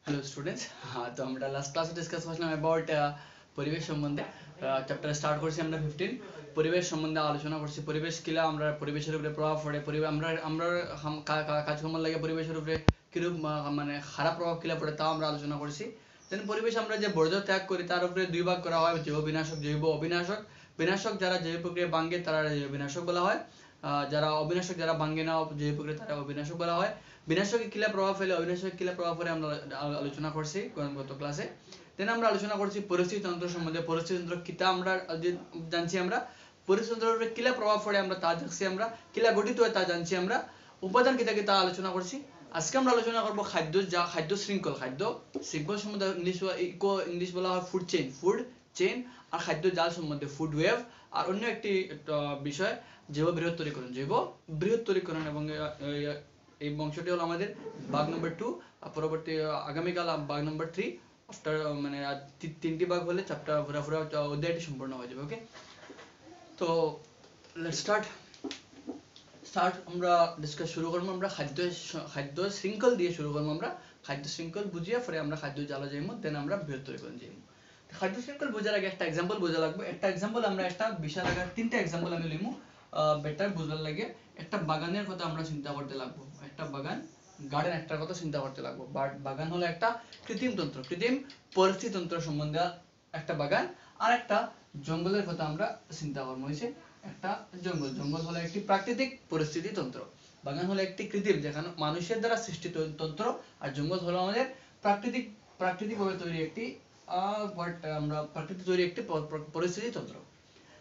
Hello students. हाँ, तो আমরা লাস্ট ক্লাসে ডিসকাস করছিলাম অ্যাবাউট পরিবেশ সম্বন্ধে। চ্যাপ্টার স্টার্ট করছি আমরা 15 পরিবেশ সম্বন্ধে আলোচনা করছি। পরিবেশ কিলা আমরা পরিবেশের উপরে প্রভাব পড়ে, পরিবেশ আমরা আমরা কাজকর্ম লাগে পরিবেশের উপরে কিরূপ মানে খারাপ প্রভাব কিলা পড়ে তাও আমরা আলোচনা করছি। দেন পরিবেশ আমরা যে বর্জ্য ত্যাগ করি তার উপরে দুই ভাগ করা হয়, জৈব বিনাশক, জৈব অবিনাশক। বিনাশক যারা জৈব প্রক্রিয়া ভাঙে তারা জৈব বিনাশক বলা হয়, যারা অবিনাশক যারা ভাঙে না জৈব প্রক্রিয়া তারা অবিনাশক বলা হয়। বিনাশকে কিলা প্রভাব ফেলে, অবিনাশকে কিলা প্রভাব ফেলে আমরা আলোচনা করছি গত ক্লাসে। দেন আমরা আলোচনা করছি পরিস্থিতি তন্ত্র সম্বন্ধে। পরিস্থিতি তন্ত্র কিতা আমরা জানছি, আমরা পরিস্থিতি তন্ত্রের উপরে কিলা প্রভাব পড়ে আমরা তা দেখছি, আমরা কিলা গঠিত হয় তা জানছি, আমরা উপাদান কিতা কিতা আলোচনা করছি। আজকে আমরা আলোচনা করব খাদ্য, যা খাদ্য শৃঙ্খল। খাদ্য শৃঙ্খল সম্বন্ধে ইংলিশ বলা হয় ফুড চেইন, ফুড চেইন। আর খাদ্য জাল সম্বন্ধে ফুড ওয়েব। আর অন্য একটি বিষয় জৈব বৃহত্তরীকরণ, জৈব বৃহত্তরীকরণ। এবং এই অংশটি হলো আমাদের ভাগ নম্বর 2। পরবর্তী আগামীকাল ভাগ নম্বর 3। আফটার মানে তিনটি ভাগ হলে চ্যাপ্টার পুরো অধ্যায়টি সম্পূর্ণ হয়ে যাবে। ওকে, তো লেটস স্টার্ট আমরা ডিসকাস শুরু করবো। আমরা খাদ্য শৃঙ্খল দিয়ে শুরু করবো। আমরা খাদ্য শৃঙ্খল বুঝিয়ে পরে আমরা খাদ্য জ্বালা যাইমু, দেন আমরা বৃহত্তরীকরণ যাইমু। খাদ্য শৃঙ্খল বোঝার আগে একটা এক্সাম্পল বোঝা লাগবে। একটা এক্সাম্পল আমরা একটা বিশাল আকার তিনটা এক্সাম্পল আমি লিমু বেটার বুঝবার লাগে। একটা বাগানের কথা আমরা চিন্তা করতে লাগবো, একটা বাগান গার্ডেন একটার কথা চিন্তা করতে লাগবো। বাগান হলো একটা কৃত্রিম তন্ত্র, কৃত্রিম পরিস্থিতি তন্ত্র সম্বন্ধে একটা বাগান। আর একটা জঙ্গলের কথা আমরা চিন্তা করবো হয়েছে একটা জঙ্গল। জঙ্গল হলো একটি প্রাকৃতিক পরিস্থিতি তন্ত্র, বাগান হলো একটি কৃত্রিম যেখানে মানুষের দ্বারা সৃষ্টি তন্ত্র। আর জঙ্গল হলো আমাদের প্রাকৃতিকভাবে তৈরি একটি আমরা প্রাকৃতিক তৈরি একটি পরিস্থিতি তন্ত্র।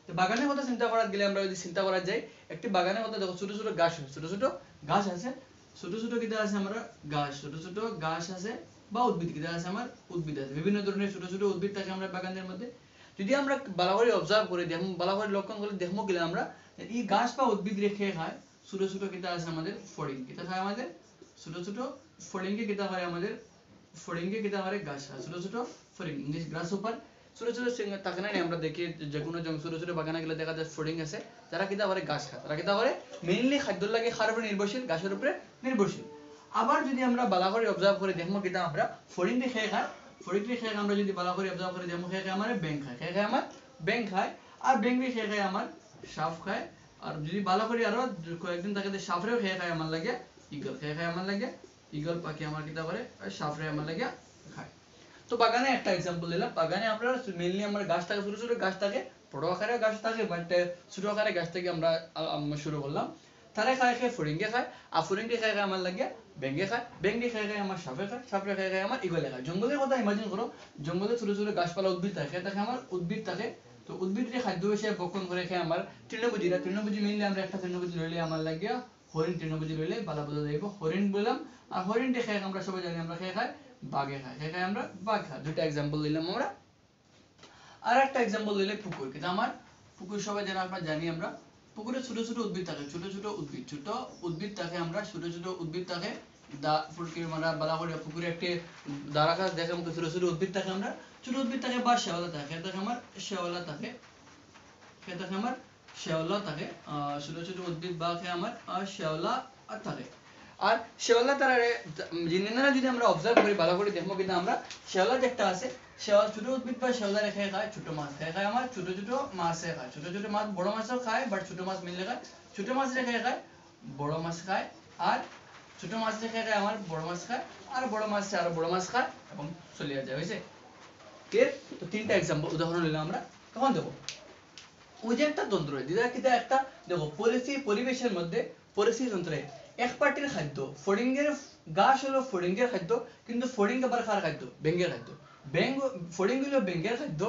তো বাগানের কথা চিন্তা করা গেলে আমরা যদি চিন্তা করা যায় একটি বাগানের কথা, দেখো ছোট ছোট গাছ আছে, ছোট ছোট গাছ আছে, ছোট ছোট কিতা আছে আমরা গাছ, ছোট ছোট গাছ আছে বা উদ্ভিদ কিতা আছে আমার উদ্ভিদ আছে, বিভিন্ন ধরনের ছোট ছোট উদ্ভিদ থাকে আমরা বাগানের মধ্যে। যদি আমরা ভালো করে অবজার্ভ করে দেখো, ভালো করে লক্ষণ করে দেখবো গেলে আমরা এই গাছ বা উদ্ভিদ রেখে খায় ছোট ছোট কিতা আছে আমাদের ফড়িং, কিতা খায় আমাদের ছোট ছোট ফড়িংকে কিতা খায় আমাদের ফড়িংকে কিতা করে গাছ খায়, ছোট ছোট ফড়িং, ইংলিশ গ্রাস হোপার। ছোট ছোট থাকে না, আমরা দেখি যে কোনো ছোট ছোট বাগানে গেলে দেখা যায় ফড়িং আছে, যারা কিতা করে গাছ খায়। তারা কিতা করে মেইনলি খাদ্য লাগে খার উপরে নির্ভরশীল, গাছের উপরে নির্ভরশীল। আবার যদি আমরা ভালো করে অবজার্ভ করে দেখবো কিতা আমরা ফড়িং দিয়ে খেয়ে খায়, ফড়িং দিয়ে খেয়ে আমরা যদি ভালো করে অবজার্ভ করে দেখবো খেয়ে খায় আমার ব্যাং খায়, খেয়ে খায় আমার ব্যাং খায়। আর ব্যাং দিয়ে খেয়ে খায় আমার সাপ খায়। আর যদি ভালো করে আরো কয়েকদিন থাকে সাপরেও খেয়ে খায় আমার লাগে ঈগল, খেয়ে খায় আমার লাগে ঈগল পাখি আমার কিতা করে সাপরে আমার লাগে খায়। তো বাগানে একটা एग्जांपल দিলাম। বাগানে আমরা মেইনলি আমার গাছ থাকে, ছোট ছোট গাছ থাকে, বড় আকারে গাছ থাকে, বাট ছোট আকারে গাছ থেকে আমরা শুরু করলাম। তারা খায় ফড়িংকে খায়, আর ফড়িংকে খায় আমার লাগে ব্যাঙে খায়, ব্যাঙে খায় আমার সাপে খায়, সাপে খায় আমার ঈগলে খায়। জঙ্গলের কথা ইমাজিন করো, জঙ্গলে ছোট ছোট গাছপালা উদ্ভিদ থাকে, থাকে আমার উদ্ভিদ থাকে। তো উদ্ভিদের খাদ্য হিসেবে ভক্ষণ করে খায় আমার তৃণভোজীরা। তৃণভোজী মেইনলি আমরা একটা তৃণভোজী লইলে আমার লাগে হরিণ, তৃণভোজী লইলে বালা বোঝা যাইব হরিণ বললাম। আর হরিণটা খায় আমরা সবাই জানি আমরা খেয়ে খাই বাঘে খায়, খেয়ে খাই আমরা বাঘ খাই। দুইটা एग्जांपल দিলাম আমরা। আর একটা एग्जांपल দিলে পুকুর, কিন্তু আমার পুকুর সবাই জানা আমরা জানি আমরা পুকুরে ছোট ছোট উদ্ভিদ থাকে, ছোট ছোট উদ্ভিদ থাকে, আমরা ছোট ছোট উদ্ভিদ থাকে ফুলকে আমরা বালা করে পুকুরে একটি দাঁড়া গাছ দেখে আমাকে ছোট ছোট উদ্ভিদ থাকে, আমরা ছোট উদ্ভিদ থাকে বা শেওলা থাকে, থাকে আমার শেওলা থাকে, থাকে আমার শেওলা থাকে, ছোট ছোট উদ্ভিদ বা আমার শেওলা থাকে। আর শেওলা তারা জিনিসটা যদি আমরা অবজার্ভ করি ভালো করে দেখবো কিন্তু আমরা শেওলা যেটা আছে, শেওলা ছোট উদ্ভিদ বা শেওলা রেখে খায় ছোট মাছ, খেয়ে খায় আমার ছোট ছোট মাছে খায়, ছোট ছোট মাছ বড় মাছও খায়, বাট ছোট মাছ মিললে খায়, ছোট মাছ রেখে খায় বড় মাছ খায়, আর ছোট মাছ রেখে খায় আমার বড় মাছ খায়, আর বড় মাছ আরো বড় মাছ খায় এবং চলিয়ে যায়। হয়েছে ক্লিয়ার? তো তিনটা एग्जांपल উদাহরণ নিলাম আমরা। তখন দেখো ওই যে একটা তন্ত্র দিদা কিটা একটা দেখো পরিবেশের মধ্যে পরিস্থিতি তন্ত্রে এক পার্টির খাদ্য ফড়িংয়ের গাছ হলো ফড়িংয়ের খাদ্য, কিন্তু ফড়িং আবার কার খাদ্য? ব্যাঙের খাদ্য। ফড়িং হলো ব্যাঙের খাদ্য,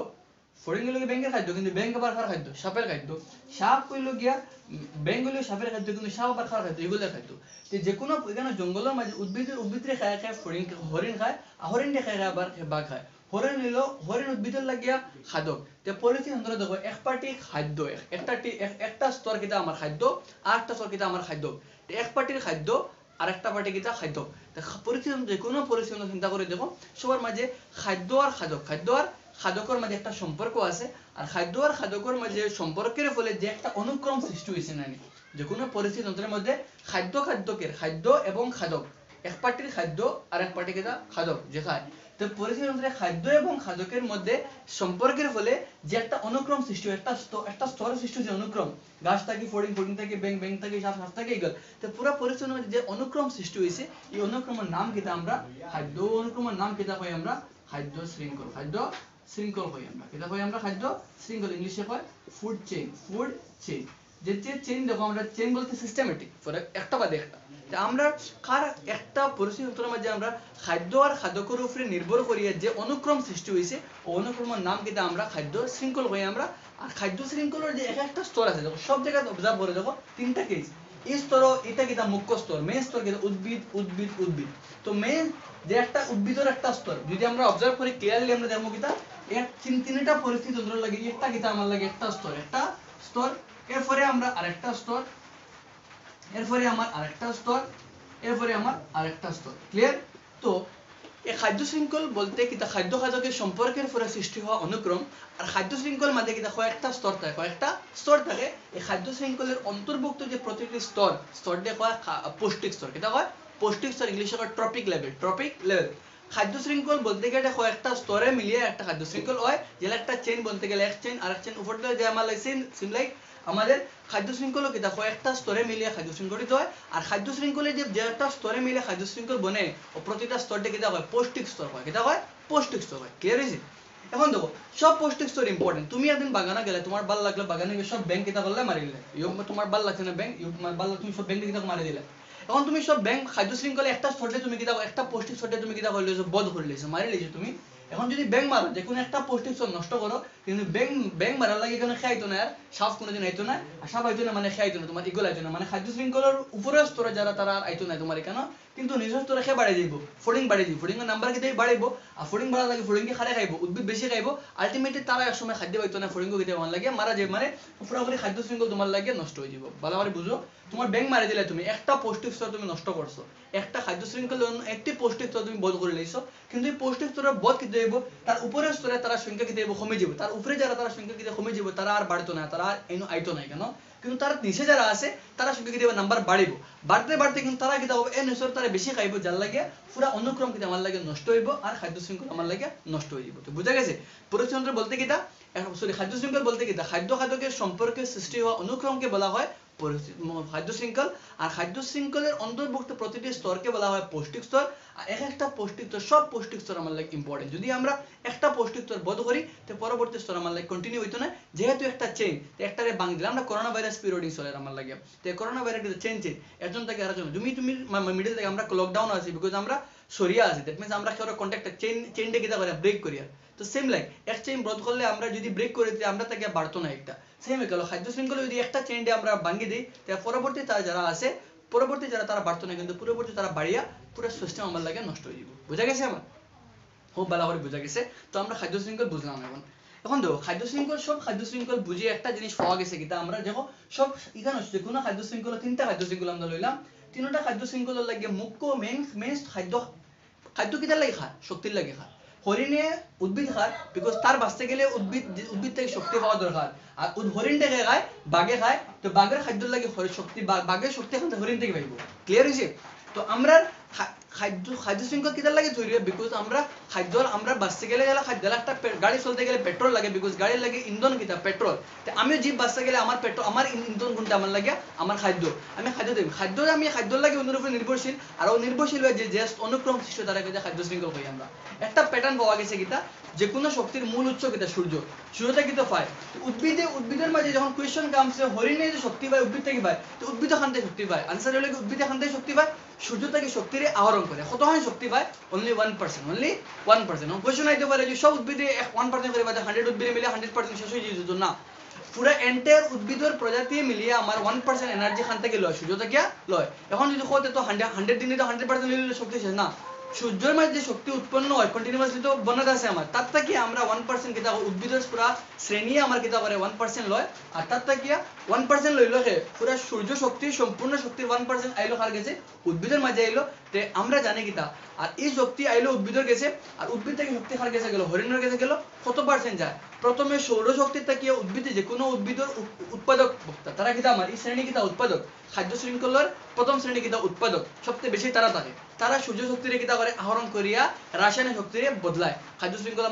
ফড়িং হলো ব্যাঙের খাদ্য, কিন্তু ব্যাঙ আবার কার খাদ্য? সাপের খাদ্য। সাপ হইলো গিয়া ব্যাঙ হলো সাপের খাদ্য, কিন্তু সাপ আবার কার খাদ্য? এগুলোর খাদ্য। তো যে কোনো এখানে জঙ্গলের মাঝে উদ্ভিদরে খায় খায় হরিণ খায়, আর হরিণে খায় আবার বাঘ খায়। হরিণ হইলো হরিণ উদ্ভিদের লাগিয়া খাদক। তো পরিস্থিতি তন্ত্র দেখো এক পার্টি খাদ্য, একটা স্তর কিটা আমার খাদ্য, আর একটা স্তর কিটা আমার খাদ্য। এক পার্টির খাদ্য আর একটা পার্টি কিটা খাদ্য। পরিস্থিতি যে কোনো পরিস্থিতি চিন্তা করে দেখো সবার মাঝে খাদ্য আর খাদক, খাদ্য আর খাদকের মাঝে একটা সম্পর্ক আছে। আর খাদ্য আর খাদকের মাঝে সম্পর্কের ফলে যে একটা অনুক্রম সৃষ্টি হয়েছে না, যে কোনো পরিস্থিতি তন্ত্রের মধ্যে খাদ্য এবং খাদক এক পার্টির খাদ্য আর এক পার্টি কিতা খাদক যে খায়। তো পরিস্থিতি অনুসারে খাদ্য এবং খাদকের মধ্যে সম্পর্কের ফলে যে একটা অনুক্রম সৃষ্টি হয়, একটা স্তর সৃষ্টি হচ্ছে অনুক্রম, গাছ থাকি ফড়িং, ফড়িং থেকে ব্যাং, ব্যাং থেকে সাপ, সাপ থেকে ইগল। তো পুরো পরিস্থিতির মধ্যে যে অনুক্রম সৃষ্টি হয়েছে এই অনুক্রমের নাম কিতা আমরা খাদ্য, অনুক্রমের নাম কিতা কই আমরা খাদ্য শৃঙ্খল, খাদ্য শৃঙ্খল কই আমরা কিতা কই আমরা খাদ্য শৃঙ্খল, ইংলিশে কয় ফুড চেইন, ফুড চেইন। যে চেইন দেখো আমরা চেইন বলতে সিস্টেমেটিক, একটা বাদে একটা আমরা কার একটা পরিস্থিতির মাঝে আমরা খাদ্য আর খাদ্যকের উপরে নির্ভর করিয়া যে অনুক্রম সৃষ্টি হয়েছে ও অনুক্রমের নাম কিন্তু আমরা খাদ্য শৃঙ্খল কই আমরা। আর খাদ্য শৃঙ্খলের যে এক একটা স্তর আছে দেখো সব জায়গায় অবজার্ভ করে দেখো তিনটা কেস, এই স্তর এটা কিতা মুখ্য স্তর, মেইন স্তর কিতা উদ্ভিদ, উদ্ভিদ, উদ্ভিদ। তো মেইন যে একটা উদ্ভিদের একটা স্তর যদি আমরা অবজার্ভ করি ক্লিয়ারলি আমরা দেখবো কিতা এক তিনটা পরিস্থিতি ধরে লাগে একটা কিতা আমার লাগে একটা স্তর, একটা স্তর, এরপরে আমরা আরেকটা স্তর, এরপরে আমার আরেকটা স্তর, এরপরে আমার আরেকটা স্তর, ক্লিয়ার? তো এই খাদ্য শৃঙ্খল বলতে কিতা খাদ্য খাদকের সম্পর্কের ফলে সৃষ্টি হওয়া অনুক্রম। আর খাদ্য শৃঙ্খল মাঝে কিতা কয়েকটা স্তর থাকে, কয়েকটা স্তর থাকে। এই খাদ্য শৃঙ্খলের অন্তর্ভুক্ত যে প্রতিটি স্তর, স্তরটা কয় পৌষ্টিক স্তর, কিতা কয় পৌষ্টিক স্তর, ইংলিশে কয় ট্রপিক লেভেল, ট্রপিক লেভেল। খাদ্য শৃঙ্খল বলতে গেলে কয়েকটা স্তরে মিলিয়ে একটা খাদ্য শৃঙ্খল হয়, যেটা একটা চেইন বলতে গেলে এক চেইন আর এক চেইন উপর দিয়ে যে আমার সিম লাইক আমাদের খাদ্য শৃঙ্খলও কিতা কয়েকটা স্তরে মিলিয়ে খাদ্য শৃঙ্খলিত হয়। আর খাদ্য শৃঙ্খলে যে একটা স্তরে মিলে খাদ্য শৃঙ্খল বনে ও প্রতিটা স্তরটা কিতা হয় পৌষ্টিক স্তর হয়, কিতা হয় পৌষ্টিক স্তর হয়, ক্লিয়ার হয়েছে? এখন দেখো সব পৌষ্টিক স্তর ইম্পর্টেন্ট। তুমি একদিন বাগানে গেলে, তোমার ভালো লাগলো বাগানে গিয়ে সব ব্যাংক কিতা করলে মারি দিলে, তোমার ভালো লাগছে না ব্যাংক, তোমার ভালো তুমি সব ব্যাংক কিতা মারি দিলে। এখন তুমি সব ব্যাংক খাদ্য শৃঙ্খলে একটা স্তরে তুমি কিতা একটা পৌষ্টিক স্তরে তুমি কিতা করলেছো বধ করে লেছো, মারি লেছো তুমি। এখন যদি ব্যাংক মারো যে কোনো একটা পৌষ্টিক স্তর নষ্ট করো, কিন্তু ব্যাংক মারার লাগে কোনো খেয়াইতো না, আর সাপ কোনোদিন আইতো না, আর সাপ আইতো না মানে খেয়াইতো না, তোমার ইগল আইতো না, মানে খাদ্য শৃঙ্খলার উপরের স্তরে যারা তারা আর আইতো না তোমার এখানে, কিন্তু নিজের স্তরে খেয়ে বাড়িয়ে দিব, ফোডিং বাড়িয়ে দিব, ফোডিং এর নাম্বার কিতাই বাড়াইব, আর ফোডিং বাড়ার লাগে ফোডিংকে খারে খাইব, উদ্ভিদ বেশি খাইব, আলটিমেটলি তারা এক সময় খাদ্য পাইতো না, ফোডিংকে কিতাই আমার লাগে মারা যায়, মানে পুরোপুরি খাদ্য শৃঙ্খল তোমার লাগে নষ্ট হয়ে যাব। ভালো করে বুঝো, তোমার ব্যাংক মারি দিলে তুমি একটা পৌষ্টিক স্তর তুমি নষ্ট করছো, একটা খাদ্য শৃঙ্খল একটি পৌষ্টিক স্তর তুমি বধ করে লইছো, কিন্তু এই পৌষ্টিক স্তরের বধ কিতে হইব তার উপরের স্তরে তারা সংখ্যা কিতে হইব কমে যাব, তার উপরে যারা তারা সংখ্যা কিতে কমে যাব, তারা আর বাড়তো না, তারা আর এনো আইতো না কেন, কিন্তু তার নিচে যারা আছে তারা সংখ্যা কিতে নাম্বার বাড়িব, বাড়তে বাড়তে কিন্তু তারা কিতা হবে এন স্তর তারা বেশি খাইব, যার লাগে পুরা অনুক্রম কিতে আমার লাগে নষ্ট হইব, আর খাদ্য শৃঙ্খল আমার লাগে নষ্ট হয়ে যাব। তো বুঝা গেছে? পরিচন্দ্র বলতে কিতা সরি খাদ্য শৃঙ্খল বলতে কিতা খাদ্য খাদকের সম্পর্কে সৃষ্টি হওয়া অনুক্রমকে বলা হয় খাদ্য শৃঙ্খল। আর খাদ্য শৃঙ্খলের অন্তর্ভুক্ত প্রতিটি স্তরকে বলা হয় পৌষ্টিক স্তর। আর এক একটা পৌষ্টিক স্তর, সব পৌষ্টিক স্তর আমার লাগে ইম্পর্টেন্ট। যদি আমরা একটা পৌষ্টিক স্তর বধ করি তো পরবর্তী স্তর আমার লাগে কন্টিনিউ হইতো না, যেহেতু একটা চেইন, একটারে ভাঙ দিলাম। আমরা করোনা ভাইরাস পিরিয়ডিং চলে আমার লাগে, তো করোনা ভাইরাস চেইন একজন থেকে আরেকজন, তুমি মিডল থেকে আমরা লকডাউন আছি বিকজ আমরা সরিয়া আছি, দ্যাট মিন্স আমরা কারো কন্ট্যাক্ট চেইনটা কিতা করে ব্রেক করিয়া। তো সেম লাইক এক চেইন বধ করলে আমরা যদি ব্রেক করে দিই আমরা তাকে বাড়তো না একটা, সেম হয়ে গেল খাদ্য শৃঙ্খলে যদি একটা চেইনটা আমরা ভাঙিয়ে দিই তাহলে পরবর্তী তারা যারা আছে পরবর্তী যারা তারা বাড়তো না, কিন্তু পরবর্তী তারা বাড়িয়া পুরো সিস্টেম আমার লাগে নষ্ট হয়ে যাব। বোঝা গেছে? আমার খুব ভালো করে বোঝা গেছে। তো আমরা খাদ্য শৃঙ্খল বুঝলাম। এখন দেখো খাদ্য শৃঙ্খল, সব খাদ্য শৃঙ্খল বুঝিয়ে একটা জিনিস পাওয়া গেছে কিতা আমরা দেখো সব এখানে হচ্ছে কোনো খাদ্য শৃঙ্খল, তিনটা খাদ্য শৃঙ্খল আমরা লইলাম, তিনটা খাদ্য শৃঙ্খলের লাগে মুখ্য মেইন খাদ্য কিতার লাগে খায় শক্তির লাগে খায়। হরিণে উদ্ভিদ খায় বিকজ তার বাঁচতে গেলে উদ্ভিদ থেকে শক্তি পাওয়া দরকার, আর হরিণটাকে খায় বাঘে খায়, তো বাঘের খাদ্য লাগে শক্তি, বাঘের শক্তি এখন হরিণ থেকে পাইব। ক্লিয়ার হয়েছে? তো আমরা খাদ্য শৃঙ্খল কিতার লাগে তৈরি হয় বিকজ আমরা খাদ্য আমরা বাঁচতে গেলে খাদ্য একটা গাড়ি চলতে গেলে পেট্রোল লাগে, বিকজ গাড়ির লাগে ইন্ধন কিতা পেট্রোল। আমিও জীব বাঁচতে গেলে আমার পেট্রোল, আমার ইন্ধন কোনটা আমার লাগে আমার খাদ্য, আমি খাদ্য দেব, আমি খাদ্যর লাগে অন্যের উপরে নির্ভরশীল, আর নির্ভরশীল হয়ে যে অনুক্রম সৃষ্টি তারা কিতা খাদ্য শৃঙ্খল করি। আমরা একটা প্যাটার্ন পাওয়া গেছে কিতা যে কোনো শক্তির মূল উৎস কিতা সূর্যটা কিতা পায়। উদ্ভিদের মাঝে যখন কোয়েশ্চন কামছে হরিণে যে শক্তি পায় উদ্ভিদ থেকে পায়, তো উদ্ভিদ এখান থেকে শক্তি পায়, আনসার হলো উদ্ভিদ এখান থেকে শক্তি পায়, সূর্য থেকে শক্তির আহরণ করে। কতখানি শক্তি পায়? Only 1%, only 1%। কোয়েশ্চন আইতে পারে যে সব উদ্ভিদে 1% করে পায়, 100 উদ্ভিদে মিলে 100% শেষ হয়ে যেত না, পুরা এন্টায়ার উদ্ভিদের প্রজাতি মিলিয়ে আমার 1% এনার্জি খান থেকে লয়, সূর্য থেকে লয়। এখন যদি কত তো 100 দিনে তো 100% নিলে শক্তি শেষ না, সূর্যের মাঝে যে শক্তি উৎপন্ন হয় কন্টিনিউয়াসলি তো বনাত আছে আমার, তার থেকে আমরা 1% কিতা উদ্ভিদের পুরা শ্রেণী আমার কিতা করে 1% লয়, আর তার থেকে 1% লইল হে পুরা সূর্য শক্তি সম্পূর্ণ শক্তির 1% আইলো কার গেছে উদ্ভিদের মাঝে আইলো। তে আমরা জানি কিতা আর এই শক্তি আইলো উদ্ভিদের গেছে, আর উদ্ভিদ থেকে শক্তি কার গেছে গেল হরিণের গেছে গেল, কত পার্সেন্ট যায়? প্রথমে সৌরশক্তির থেকে উদ্ভিদে যে কোনো উদ্ভিদের উৎপাদক বক্তা তারা কিতা আমার এই শ্রেণী কিতা উৎপাদক, খাদ্য শৃঙ্খলার প্রথম শ্রেণী কিতা উৎপাদক সবচেয়ে বেশি তারা থাকে, তারা সূর্য শক্তিরে কিতা করে আহরণ করিয়া রাসায়নিক শক্তিরে বদলায়। খাদ্য শৃঙ্খলা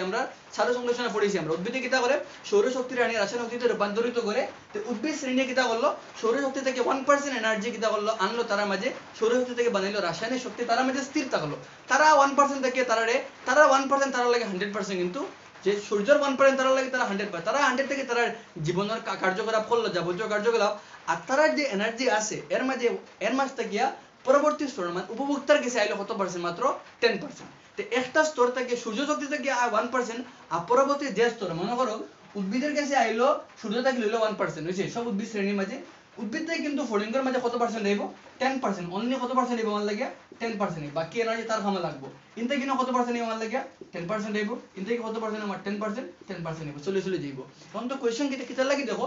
আমরা সালো সংশ্লেষণে পড়েছি আমরা উদ্ভিদে কিতা করে সৌর শক্তিরে আনি রাসায়নিক শক্তিতে রূপান্তরিত করে। তো উদ্ভিদ শ্রেণী কিতা করলো সৌর শক্তি থেকে 1% এনার্জি কিতা করলো আনলো তার মাঝে, সৌর শক্তি থেকে বানাইলো রাসায়নিক শক্তি তার মাঝে স্থির থাকলো। তারা 1% থেকে তারা 1% তারা লাগে 100%, কিন্তু যে সূর্যের 1% তারা লাগে তারা 100%, তারা 100 থেকে তারা জীবনের কার্যকলাপ করলো যাবতীয় কার্যকলাপ। আর তার যে এনার্জি আছে এর মাঝে থাকিয়া পরবর্তী স্তর মানে উপভোক্তার কাছে আইলো কত পার্সেন্ট, মাত্র 10%। তো একটা স্তর থেকে সূর্য শক্তি থেকে 1%, আর পরবর্তী যে স্তর মনে করো উদ্ভিদের কাছে আইলো সূর্য থেকে লইলো 1%, হয়েছে সব উদ্ভিদ শ্রেণীর মাঝে। উদ্ভিদ থেকে কিন্তু ফড়িংয়ের মাঝে কত পার্সেন্ট দেব, 10%, অনলি কত পার্সেন্ট দেব আমার লাগে 10%, বাকি এনার্জি তার খামা লাগবো। ইনতে কিনা কত পার্সেন্ট আমার লাগে 10% দেব, ইনতে কত পার্সেন্ট আমার 10% দেব, চলে যাইব। এখন তো কোয়েশ্চন কিতা লাগি দেখো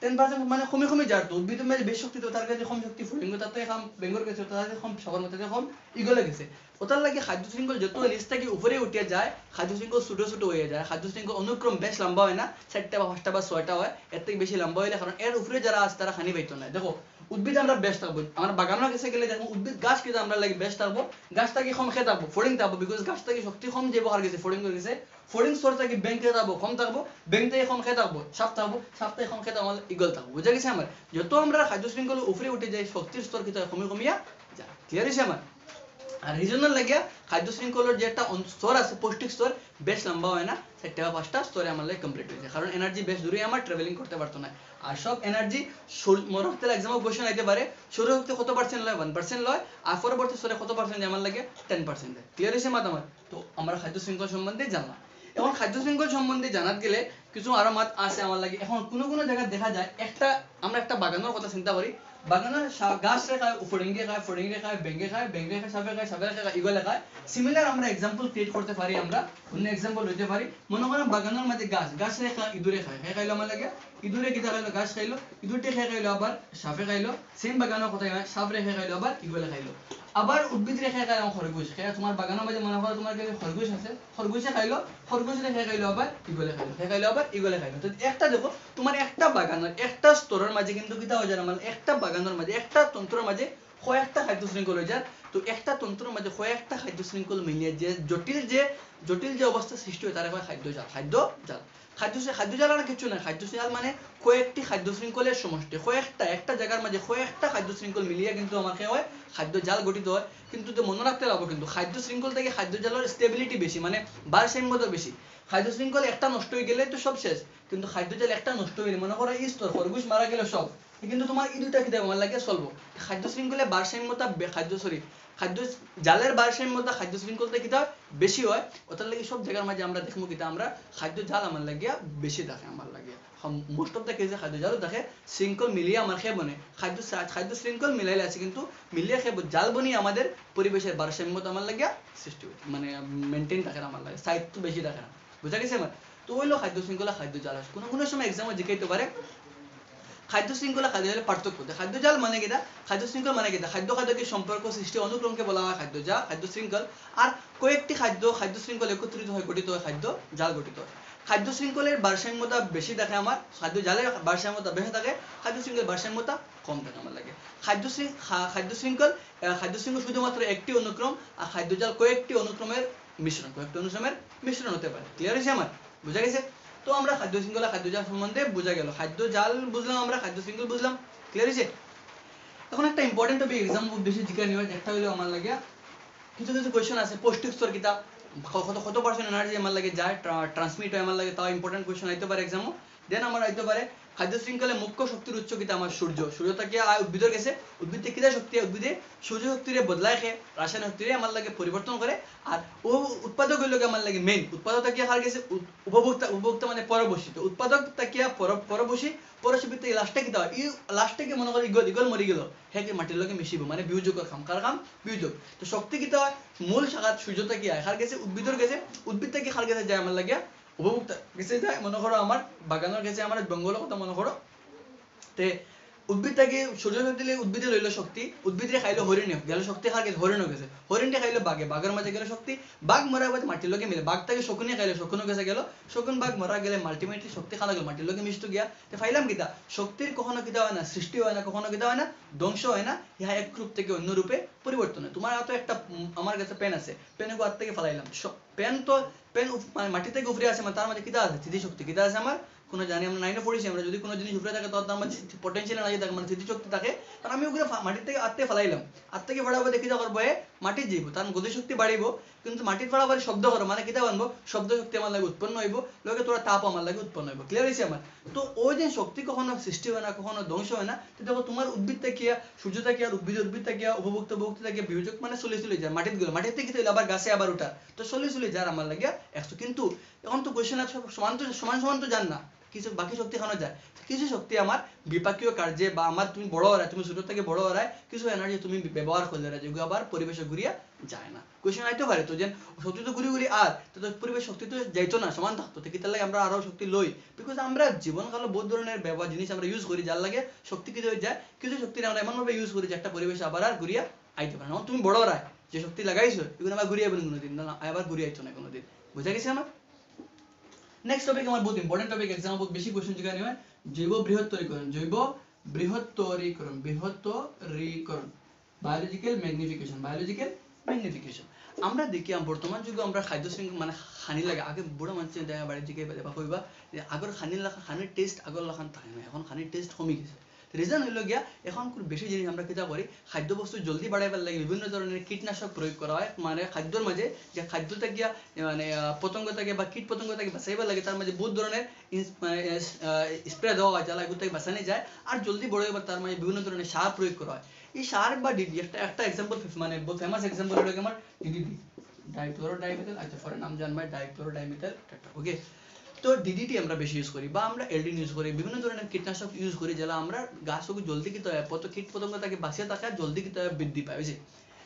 10% মানে কমে যায়। তো উদ্ভিদের মাঝে বেশি শক্তি তো তার কাছে কম শক্তি, ফড়িং তার থেকে কম, বেঙ্গর কাছে তার কাছে কম, সবার মধ্যে কম, ইগলে গেছে। ওটার লাগে খাদ্য শৃঙ্খল যত নিচ থেকে উপরে উঠে যায় খাদ্য শৃঙ্খল ছোট হয়ে যায়। খাদ্য শৃঙ্খল অনুক্রম বেশ লম্বা হয় না, 4টা বা 5টা বা 6টা হয়, এর থেকে বেশি লম্বা হইলে কারণ এর উপরে যারা আছে তারা খানি পাইতো না। দেখো উদ্ভিদ আমরা বেশ থাকবো, আমরা বাগানের কাছে গেলে দেখো উদ্ভিদ গাছ কিন্তু আমরা লাগে বেশ থাকবো, গাছ থেকে কম খেয়ে থাকবো, ফড়িং থাকবো, বিকজ গাছ থেকে শক্তি কম যাবো আর গেছে ফড়িং গেছে, ফড়িং স্তর থেকে ব্যাংক খেয়ে থাকবো কম থাকবো, ব্যাংক থেকে কম খেয়ে থাকবো, সাপ থেকে কম খেয়ে আমার ইগল থাকবো। বুঝা গেছে আমার? যত আমরা খাদ্য শৃঙ্খল উপরে উঠে যাই শক্তির স্তর কিন্তু কমিয়া যায়। ক্লিয়ার হয়েছে আমার? আর এই জন্য লাগিয়া খাদ্য শৃঙ্খলের যে একটা স্তর আছে পৌষ্টিক স্তর বেশ লম্বা হয় না, 4টা বা 5টা স্তরে আমার লাগে কমপ্লিট হয়েছে, কারণ এনার্জি বেশ দূরে আমার ট্রাভেলিং করতে পারতো না। আর সব এনার্জি মরক্তেল এক্সামে কোশ্চেন আইতে পারে সৌরশক্তি কত পার্সেন্ট লয়, 1% লয়, আর পরবর্তী স্তরে কত পার্সেন্ট আমার লাগে 10% দেয়। ক্লিয়ার হয়েছে মাত আমার? তো আমরা খাদ্য শৃঙ্খল সম্বন্ধে জানলাম। এখন খাদ্য শৃঙ্খল সম্বন্ধে জানাত গেলে কিছু আরো মাত আছে আমার লাগে। এখন কোনো জায়গায় দেখা যায় আমরা একটা বাগানের কথা চিন্তা করি, বাগানের গাছ রে খায়, ফড়িংয়ে খায়, বেঙ্গে খায়, সাপে খায়, ইগলে খায়। সিমিলার আমরা এক্সাম্পল ক্রিয়েট করতে পারি, আমরা অন্য এক্সাম্পল হইতে পারি। মনে করেন বাগানের মধ্যে গাছ রে খায়, ইঁদুরে খায়, খাইলো আমার লাগে ইঁদুরে কিতা খাইলো, গাছ খাইলো, ইঁদুরটি খাইলো, আবার সাপে খাইলো, সেম বাগানের কথা সাপ রে খাইলো, আবার ইগলে খাইলো। আবার উদ্ভিদ রে খাইলো খরগোশ, তোমার বাগানের মধ্যে মনে করো তোমার কাছে খরগোশ আছে, খরগোশে খাইলো, খরগোশ রে খাইলো, আবার ইগলে খাইলো, তো একটা দেখো তোমার একটা বাগানের একটা স্তরের মাঝে কিন্তু কিতা হয়ে যায়, মানে একটা বাগানের মাঝে একটা তন্ত্রের মাঝে কয়েকটা খাদ্য শৃঙ্খল হয়ে যায়। তো একটা তন্ত্রের মাঝে কয়েকটা খাদ্য শৃঙ্খল মিলিয়ে যে জটিল যে অবস্থা সৃষ্টি হয় তার হয় খাদ্য জাল। খাদ্য জাল আর কিছু না, খাদ্য জাল মানে কয়েকটি খাদ্য শৃঙ্খলের সমষ্টি, একটা জায়গার মাঝে কয়েকটা খাদ্য শৃঙ্খল মিলিয়ে কিন্তু আমার হয় খাদ্য জাল গঠিত হয়। কিন্তু মনে রাখতে পারবো কিন্তু খাদ্য শৃঙ্খল থেকে খাদ্য জালের স্টেবিলিটি বেশি, মানে ভারসাম্যতা বেশি। খাদ্য শৃঙ্খল একটা নষ্ট হয়ে গেলে তো সব শেষ, কিন্তু খাদ্য জাল একটা নষ্ট হয়ে গেলে মনে করো এই স্তর খরগোশ মারা গেলে সব, কিন্তু তোমার এই দুইটা কিতাব আমার লাগে চলবো। খাদ্য শৃঙ্খলে ভারসাম্যতা খাদ্য জালের ভারসাম্যতা খাদ্য শৃঙ্খলতে কিতা বেশি হয়, ওটার লাগে সব জায়গার মাঝে আমরা দেখবো কিতা আমরা খাদ্য জাল আমার লাগিয়া বেশি দেখে, আমার লাগিয়া মোস্ট অফ দ্য কেসে খাদ্য জাল দেখে শৃঙ্খল মিলিয়ে আমার খেয়ে বনে, খাদ্য শৃঙ্খল মিলাইলে আছে কিন্তু মিলিয়ে খেয়ে জাল বনি আমাদের পরিবেশের ভারসাম্যতা আমার লাগিয়া সৃষ্টি হচ্ছে, মানে মেনটেন থাকে আমার লাগে, সাহিত্য বেশি দেখে না। বুঝা গেছে আমার? তো হইলো খাদ্য শৃঙ্খলা খাদ্য জাল। কোনো সময় এক্সামে জিজ্ঞাসা পারে খাদ্য শৃঙ্খলা খাদ্য জালের পার্থক্য। খাদ্য জাল মানে কিটা, খাদ্য শৃঙ্খল মানে কিটা, খাদ্য সম্পর্ক সৃষ্টি অনুক্রমকে বলা হয় খাদ্য শৃঙ্খল। আর কয়েকটি খাদ্য শৃঙ্খল একত্রিত হয় গঠিত হয় খাদ্য জাল গঠিত হয়। খাদ্য শৃঙ্খলের ভারসাম্যতা বেশি থাকে আমার, খাদ্য জালের ভারসাম্যতা বেশি থাকে, খাদ্য শৃঙ্খলের ভারসাম্যতা কম থাকে আমার লাগে। খাদ্য শৃঙ্খল শুধুমাত্র একটি অনুক্রম, আর খাদ্য জাল কয়েকটি অনুক্রমের মিশ্রণ হতে পারে। ক্লিয়ার হয়েছে আমার? বুঝা গেছে? তো আমরা খাদ্য শৃঙ্খলা খাদ্য জাল সম্বন্ধে বোঝা গেল, খাদ্য জাল বুঝলাম, আমরা খাদ্য শৃঙ্খল বুঝলাম। ক্লিয়ার হয়েছে? এখন একটা ইম্পর্টেন্ট টপিক এক্সাম বেশি জিজ্ঞাসা নিবে, একটা হইলো আমার লাগে কিছু কোয়েশ্চন আছে পৌষ্টিক স্তর কিতা, কত পার্সেন্ট এনার্জি আমার লাগে যায় ট্রান্সমিট হয় আমার লাগে, তাও ইম্পর্টেন্ট কোয়েশ্চন আইতে পারে এক্সামও। দেন আমার আইতে পারে খাদ্য শৃঙ্খলে মুখ্য শক্তির উৎস কিতা, আমার সূর্য থেকে উদ্ভিদের গেছে, উদ্ভিদ থেকে কিতা শক্তি, উদ্ভিদে সূর্য শক্তিরে বদলায় খেয়ে রাসায়নিক শক্তিরে আমার লাগে পরিবর্তন করে। আর উৎপাদক হইল আমার লাগে মেইন, উৎপাদক তাকিয়া হার গেছে উপভোক্তা মানে পরবশী, তো উৎপাদক তাকিয়া পরবশী থেকে লাস্টে কিতা হয়, লাস্টে কি মনে করি ইগল মরি গেল, হ্যাঁ মাটির লগে মিশিব, মানে বিয়োজকের কাম, কার কাম? বিয়োজক। তো শক্তি কিতা হয় মূল শাখাত সূর্য থেকে হার গেছে, উদ্ভিদের গেছে, উদ্ভিদ থেকে হার গেছে যায় আমার লাগিয়া উপভোক্তা গেছে যায়, মনে করো আমার বাগানের গেছে আমার জঙ্গলের কথা মনে করো, তে উদ্ভিদ থেকে সূর্য দিলে উদ্ভিদে লইল শক্তি, উদ্ভিদে খাইলো হরিণে গেল শক্তি খাওয়া গেছে হরিণও গেছে, হরিণটা খাইলো বাঘে, বাঘের মাঝে গেল শক্তি, বাঘ মরা গেছে মাটির লোকে মিলে, বাঘ থেকে শকুনে খাইলো শকুনও গেছে গেল, শকুন বাঘ মরা গেলে আলটিমেটলি শক্তি খাওয়া গেল মাটির লোকে মিষ্ট গিয়া। তো ফাইলাম কিতা শক্তির কখনো কিতা হয় না সৃষ্টি হয় না, কখনো কিতা হয় না ধ্বংস হয় না, ইহা এক রূপ থেকে অন্য রূপে পরিবর্তন হয়। তোমার হাতে একটা আমার কাছে পেন আছে, পেনে হাত থেকে ফালাইলাম, পেন তো পেন মানে মাটি থেকে উপরে আছে, মানে তার মধ্যে কিতা আছে স্মৃতিশক্তি, কিতা আছে আমার কোনো জানি আমরা নাইনে পড়েছি আমরা, যদি কোনো জিনিস উপরে থাকে তার মধ্যে পটেনশিয়াল না থাকে মানে স্মৃতিশক্তি থাকে, কারণ আমি ওগুলো মাটির থেকে আত্মে ফেলাইলাম, আত থেকে ফেলাবো দেখি যা করবো মাটির যাইব, তার গতিশক্তি বাড়িব, কিন্তু মাটির ফেলাবার শব্দ করো মানে কিতা বানবো শব্দ শক্তি আমার লাগে উৎপন্ন হইব, লোকে তোরা তাপ আমার লাগে উৎপন্ন হইব, ক্লিয়ার হয়েছে আমার। তো ওই যে শক্তি কখনো সৃষ্টি হয় না কখনো ধ্বংস হয় না, তো দেখো তোমার উদ্ভিদ থেকে সূর্য থেকে আর উদ্ভিদ থেকে উপভোক্ত উপভোক্ত থেকে বিয়োজক মানে চলে চলে যায় মাটির গুলো, মাটির থেকে আবার গাছে আবার উঠার, তো চলে চলে যায় আমার লাগে একশো। কিন্তু এখন তো কোয়েশ্চেন আছে সমান সমান তো জান না, কিছু বাকি শক্তি খানো যায়, কিছু শক্তি আমার বিপাকীয় কার্যে বা আমার তুমি বড় হরায়, তুমি ছোট থেকে বড় হরায় কিছু এনার্জি তুমি ব্যবহার করলে যেগুলো আবার পরিবেশে ঘুরিয়া যায় না। কোয়েশ্চেন আইতে পারে তো যে শক্তি তো ঘুরি ঘুরি আর তো পরিবেশ শক্তি তো যাইতো না সমান থাকতো, তো কিতার লাগে আমরা আরো শক্তি লই, বিকজ আমরা জীবনকালে বহুত ধরনের ব্যবহার জিনিস আমরা ইউজ করি যার লাগে শক্তি কিছু হয়ে যায়, কিছু শক্তি আমরা এমন ভাবে ইউজ করি যে একটা পরিবেশ আবার আর ঘুরিয়া আইতে পারে না। তুমি বড় হরায় যে শক্তি লাগাইছো এগুলো আবার ঘুরিয়ে আইবেন কোনোদিন না, আবার ঘুরিয়ে আইতো না কোনোদিন, বুঝা গেছে আমার। নেক্সট টপিক আমার বহুত ইম্পর্টেন্ট টপিক, এক্সাম বহুত বেশি কোশ্চেন যেখানে হয় জৈব বৃহত্তরীকরণ, জৈব বৃহত্তরীকরণ, বৃহত্তরীকরণ, বায়োলজিক্যাল ম্যাগনিফিকেশন, বায়োলজিক্যাল ম্যাগনিফিকেশন। আমরা দেখি বর্তমান যুগে আমরা খাদ্য শৃঙ্খলা মানে খানি লাগে, আগে বুড়ো মানুষ দেখা বাড়ির দিকে কইবা যে আগর খানির টেস্ট আগর লাখান থাকে না, এখন খানির টেস্ট কমে গেছে। রিজন হইল গিয়া এখন খুব বেশি জিনিস আমরা কিতা করি খাদ্য বস্তু জলদি বাড়াইবার লাগে বিভিন্ন ধরনের কীটনাশক প্রয়োগ করা হয়, মানে খাদ্যর মাঝে যে খাদ্যটা গিয়া মানে পতঙ্গ থাকে বা কীট পতঙ্গ থাকে বাঁচাইবার লাগে তার মাঝে বহুত ধরনের স্প্রে দেওয়া হয় যারা এগুলো থেকে বাঁচানো যায়, আর জলদি বড় হইবার তার মাঝে বিভিন্ন ধরনের সার প্রয়োগ করা হয়। এই সার বা ডিডি একটা এক্সাম্পল মানে বহুত ফেমাস এক্সাম্পল হলো আমার ডিডিটি, ডাইক্লোরোডাইমিথাইল, আচ্ছা পরে নাম জানবাই ডাইক্লোরোডাইমিথাইল, ওকে। তো ডিডিটি আমরা বেশি ইউজ করি বা আমরা এলডিন ইউজ করি, বিভিন্ন ধরনের কীটনাশক ইউজ করি যেটা আমরা গাছকে জলদি কিতে হয় কীট পতঙ্গ তাকে বাঁচিয়ে থাকে আর জলদি কিতে হয় বৃদ্ধি পায়, বুঝছি।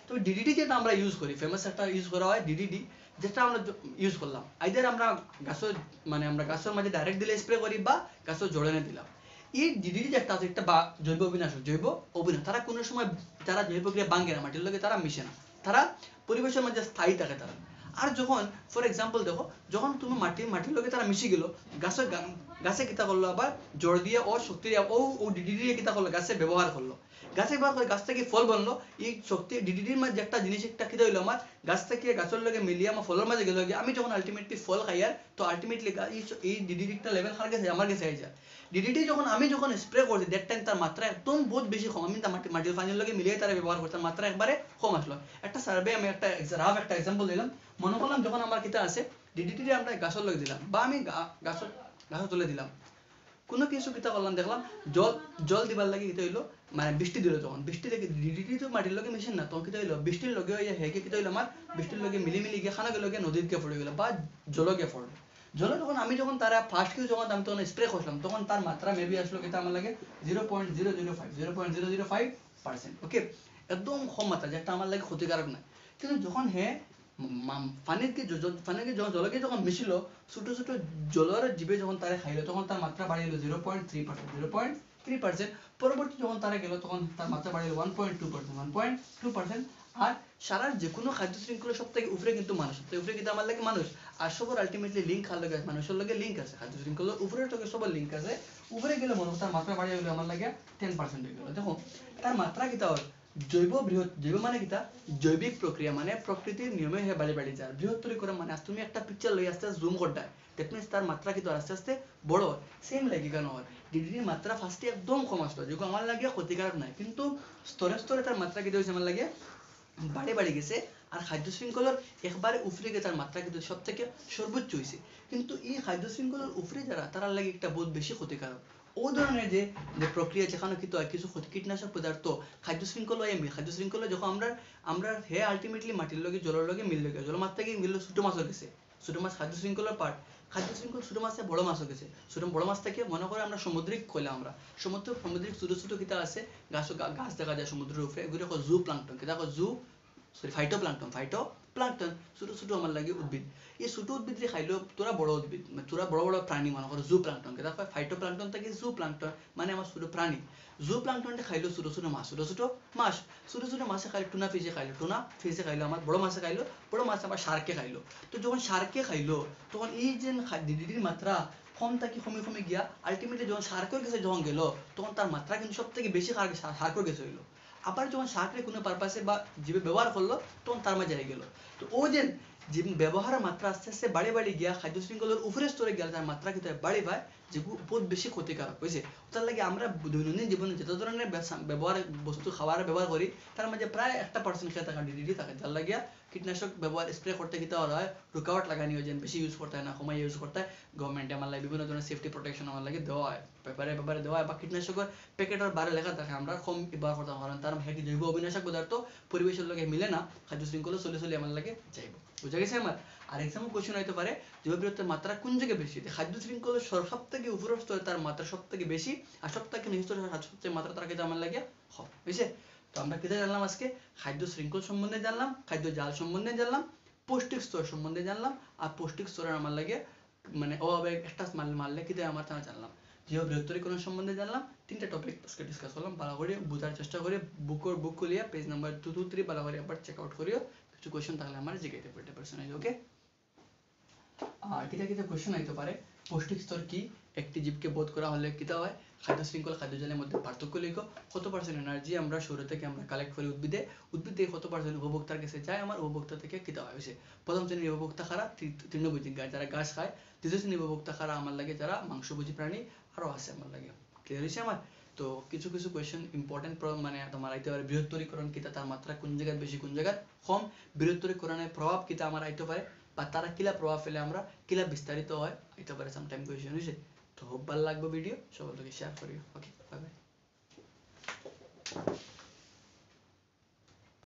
তো ডিডিটি যেটা আমরা ইউজ করি ফেমাস একটা ইউজ করা হয় ডিডিটি, যেটা আমরা ইউজ করলাম আইদার আমরা গাছের মানে আমরা গাছের মাঝে ডাইরেক্ট দিলে স্প্রে করি বা গাছের জড়ানে দিলাম। এই ডিডিটি যেটা আছে একটা বা জৈব অবিনাশক, জৈব অবিনাশ, তারা কোনো সময় যারা জৈব প্রক্রিয়া ভাঙে না মাটির লোকে তারা মিশে না, তারা পরিবেশের মাঝে স্থায়ী থাকে তারা। আর যখন ফর এক্সাম্পল দেখো যখন তুমি মাটির লোকে তারা মিশে গেল গাছে কিতা করলো আবার জোর দিয়ে ও শক্তি ও ডিডি দিয়ে কিতা করলো গাছে ব্যবহার করলো, গাছে ব্যবহার করে গাছ থেকে ফল বনলো, এই শক্তি ডিডির মাঝে একটা জিনিস একটা কিতা হইলো আমার গাছ থেকে গাছের লগে মিলিয়ে আমার ফলের মাঝে গেল, আমি যখন আলটিমেটলি ফল খাই আর তো আলটিমেটলি এই ডিডিটা লেভেল খার গেছে আমার কাছে আই যায়। ডিডিটি যখন আমি যখন স্প্রে করছি দ্যাট টাইম তার মাত্রা একদম বহুত বেশি কম, আমি মাটির পানির লগে মিলিয়ে তারা ব্যবহার করতাম, মাত্রা একবারে কম আসলো। একটা সার্ভে আমি একটা রাফ একটা এক্সাম্পল দিলাম, মনে করলাম যখন আমার কিতা আছে ডিডিটি আমরা গাছের লগে দিলাম বা আমি গাছের তুলে দিলাম, কোনো কিছু কিতা করলাম দেখলাম জল দিবার লাগে কিতা হইলো মানে বৃষ্টি দিল, তখন বৃষ্টি থেকে ডিডিটি তো মাটির লগে মিশেন না, তখন কিতা হইলো বৃষ্টির লগে হয়ে হেকে কিতা হইলো আমার বৃষ্টির লগে মিলি গিয়ে খানা গেলে নদীর কে পড়ে গেল বা জল গিয়ে পড়লো। জল যখন আমি যখন তারা ফার্স্ট কিছু যখন আমি তখন স্প্রে করলাম তখন তার মাত্রা মেবি আসলো কিতা আমার লাগে 0.005%, ওকে, একদম কম মাত্রা যেটা আমার লাগে ক্ষতিকারক না। কিন্তু যখন পানিকে জলকে যখন মিশিল ছোট ছোট জলের জীবে যখন তারা খাইলো তখন তার মাত্রা বাড়িল 0.3%, পরবর্তী যখন তারা গেল তখন তার মাত্রা বাড়িল 1.2%, আর সারা যে কোনো খাদ্য শৃঙ্খলা সব থেকে উপরে কিন্তু মানুষ, উপরে কিন্তু আমার লাগে মানুষ, আর সবার আলটিমেটলি লিঙ্ক খার লাগে মানুষের লগে লিঙ্ক আছে, খাদ্য শৃঙ্খলার উপরে থেকে সবার লিঙ্ক আছে, উপরে গেলে মনে তার মাত্রা বাড়িয়ে গেলে আমার লাগে 10% হয়ে গেল। দেখো তার মাত্রা কিতা হয় জৈব মানে কিতা জৈবিক প্রক্রিয়া মানে প্রকৃতির নিয়মে হে বাড়ি যায়, বৃহত্তরীকরণ মানে তুমি একটা পিকচার লই আস্তে জুম করতে দ্যাট মিন্স তার মাত্রা কিন্তু আস্তে আস্তে বড় হয়, সেম লাগে কেন হয় ডিডিটির মাত্রা ফার্স্টে একদম কম আসলো যেগুলো আমার লাগে ক্ষতিকারক নাই, কিন্তু স্তরে স্তরে তার মাত্রা কিন্তু হয়েছে আমার লাগে বাড়ি গেছে, আর খাদ্য শৃঙ্খলার একবারে উপরে গিয়ে তার মাত্রা কিন্তু সব থেকে সর্বোচ্চ হয়েছে। কিন্তু এই খাদ্য শৃঙ্খলার উপরে যারা তারা লাগে একটা বহুত বেশি ক্ষতিকারক, ও ধরনের যে প্রক্রিয়া যেখানে কিন্তু কিছু কীটনাশক পদার্থ খাদ্য শৃঙ্খলায় খাদ্য শৃঙ্খলা যখন আমরা হে আলটিমেটলি মাটির লগে জলের লগে মিল লগে জল মাত্রা কি মিললো ছোট মাছ হয়ে গেছে, ছোট মাছ খাদ্য শৃঙ্খলার পার্ট, খাদ্য শৃঙ্খল ছোট মাছ বড় মাছ হয়ে গেছে, বড় মাছ থেকে মনে করে আমরা সামুদ্রিক কইলাম আমরা সামুদ্রিক ছোট ছোট কিতা আছে গাছ দেখা যায় সমুদ্রের উপরে এগুলো জু প্লাঙ্কটন, কিতা জু ফাইটোপ্লাঙ্কটন প্লাঙ্কটন ছোট ছোট আমার লাগে উদ্ভিদ এই ছোট উদ্ভিদ খাইলো তোরা বড় উদ্ভিদ তোরা বড় বড় প্রাণী মনে করো জু প্লাঙ্কটন কে দেখো ফাইটোপ্লাঙ্কটন থেকে জু প্লাঙ্কটন মানে আমার ছোট প্রাণী জু প্লাঙ্কটনটা খাইলো ছোট ছোট মাছ ছোট ছোট মাছে খাইলো টুনা ফিশে খাইলো আমার বড় মাছে খাইলো বড় মাছ আবার শার্কে খাইলো তো যখন শার্কে খাইলো তখন এই যে ডিডিটির মাত্রা কম থাকি কমে গিয়া আলটিমেটলি যখন শার্কের কাছে যখন গেল তখন তার মাত্রা কিন্তু সব থেকে বেশি শার্কের কাছে হইলো আবার যখন শার্কের কোনো পারপাসে বা জীবে ব্যবহার করলো তখন তার মাঝে গেল তো ও যে ব্যবহারের মাত্রা আস্তে আস্তে বাড়ি গিয়া খাদ্য শৃঙ্খলার উপরে স্তরে গেলে তার মাত্রা কিন্তু বাড়ি পায় যেগুলো বহুত বেশি ক্ষতিকারক হয়েছে তার লাগে আমরা দৈনন্দিন জীবনে যত ধরনের ব্যবহার বস্তু খাবার ব্যবহার করি তার মাঝে প্রায় 1% খেয়ে থাকা ডিডিটি থাকে যার লাগিয়া কীটনাশক ব্যবহার স্প্রে করতে গিয়ে হয় রুকাওয়াট লাগানি হয় যেন বেশি ইউজ করতে হয় না সময় ইউজ করতে হয় গভর্নমেন্টে আমার লাগে বিভিন্ন ধরনের সেফটি প্রোটেকশন আমার লাগে দেওয়া হয় পেপারে দেওয়া হয় বা কীটনাশকের প্যাকেটের বাইরে লেখা থাকে আমরা কম ব্যবহার করতে কারণ তার হেঁটে জৈব অবিনাশক পদার্থ পরিবেশের লগে মিলে না খাদ্য শৃঙ্খলা চলে আমার লাগে যাইব বুঝা গেছে আমার আর এক্সাম্পল কোশ্চেন হইতে পারে জৈব বিরুদ্ধের মাত্রা কোন জায়গায় বেশি খাদ্য শৃঙ্খলার সব থেকে উপরের স্তরে তার মাত্রা সব থেকে বেশি আর সব থেকে নিচের সবচেয়ে মাত্রা তার কিন্তু আমার লাগে হয় বুঝছে তো আমরা কেটে জানলাম আজকে খাদ্য শৃঙ্খল সম্বন্ধে জানলাম খাদ্য জাল সম্বন্ধে জানলাম পৌষ্টিক স্তর সম্বন্ধে জানলাম আর পৌষ্টিক স্তরের আমার লাগে মানে অভাবে একটা মারলে কিন্তু আমার তা জানলাম জৈব বৃহত্তরীকরণ সম্বন্ধে জানলাম 3টা টপিক আজকে ডিসকাস করলাম ভালো করে বোঝার চেষ্টা করে বুক খুলিয়া পেজ নাম্বার 223 ভালো করে একবার চেক আউট করিও কিছু কোশ্চেন থাকলে আমার জিজ্ঞাসা করতে পারছেন ওকে আর কিটা কোশ্চেন আইতে পারে পৌষ্টিক স্তর কি একটি জীবকে বোধ করা হলে কিটা হয় খাদ্য শৃঙ্খল খাদ্য জালের মধ্যে পার্থক্য লিখো কত পার্সেন্ট এনার্জি আমরা সৌর থেকে আমরা কালেক্ট করি উদ্ভিদে কত পার্সেন্ট উপভোক্তার কাছে যায় আমার উপভোক্তা থেকে কিটা হয় হয়েছে প্রথম শ্রেণীর উপভোক্তা খারা তৃণভোজী যারা ঘাস খায় দ্বিতীয় শ্রেণীর উপভোক্তা খারা আমার লাগে যারা মাংসভোজী প্রাণী আরো আছে আমার লাগে ক্লিয়ার হয়েছে আমার তো কিছু কোয়েশ্চেন ইম্পর্টেন্ট মানে তোমার আইতে পারে বৃহত্তরীকরণ কিটা তার মাত্রা কোন জায়গায় বেশি কোন জায়গায় কম বৃহত্তরীকরণের প্রভাব কিটা আমার আইতে পারে বা তারা কিলা প্রভাব ফেলে আমরা কিলা বিস্তারিত হয় আইতে পারে সামটাইম কোয়েশ্চেন হয়েছে তো খুব ভালো লাগবে ভিডিও সকলকে শেয়ার করিও ওকে বাই বাই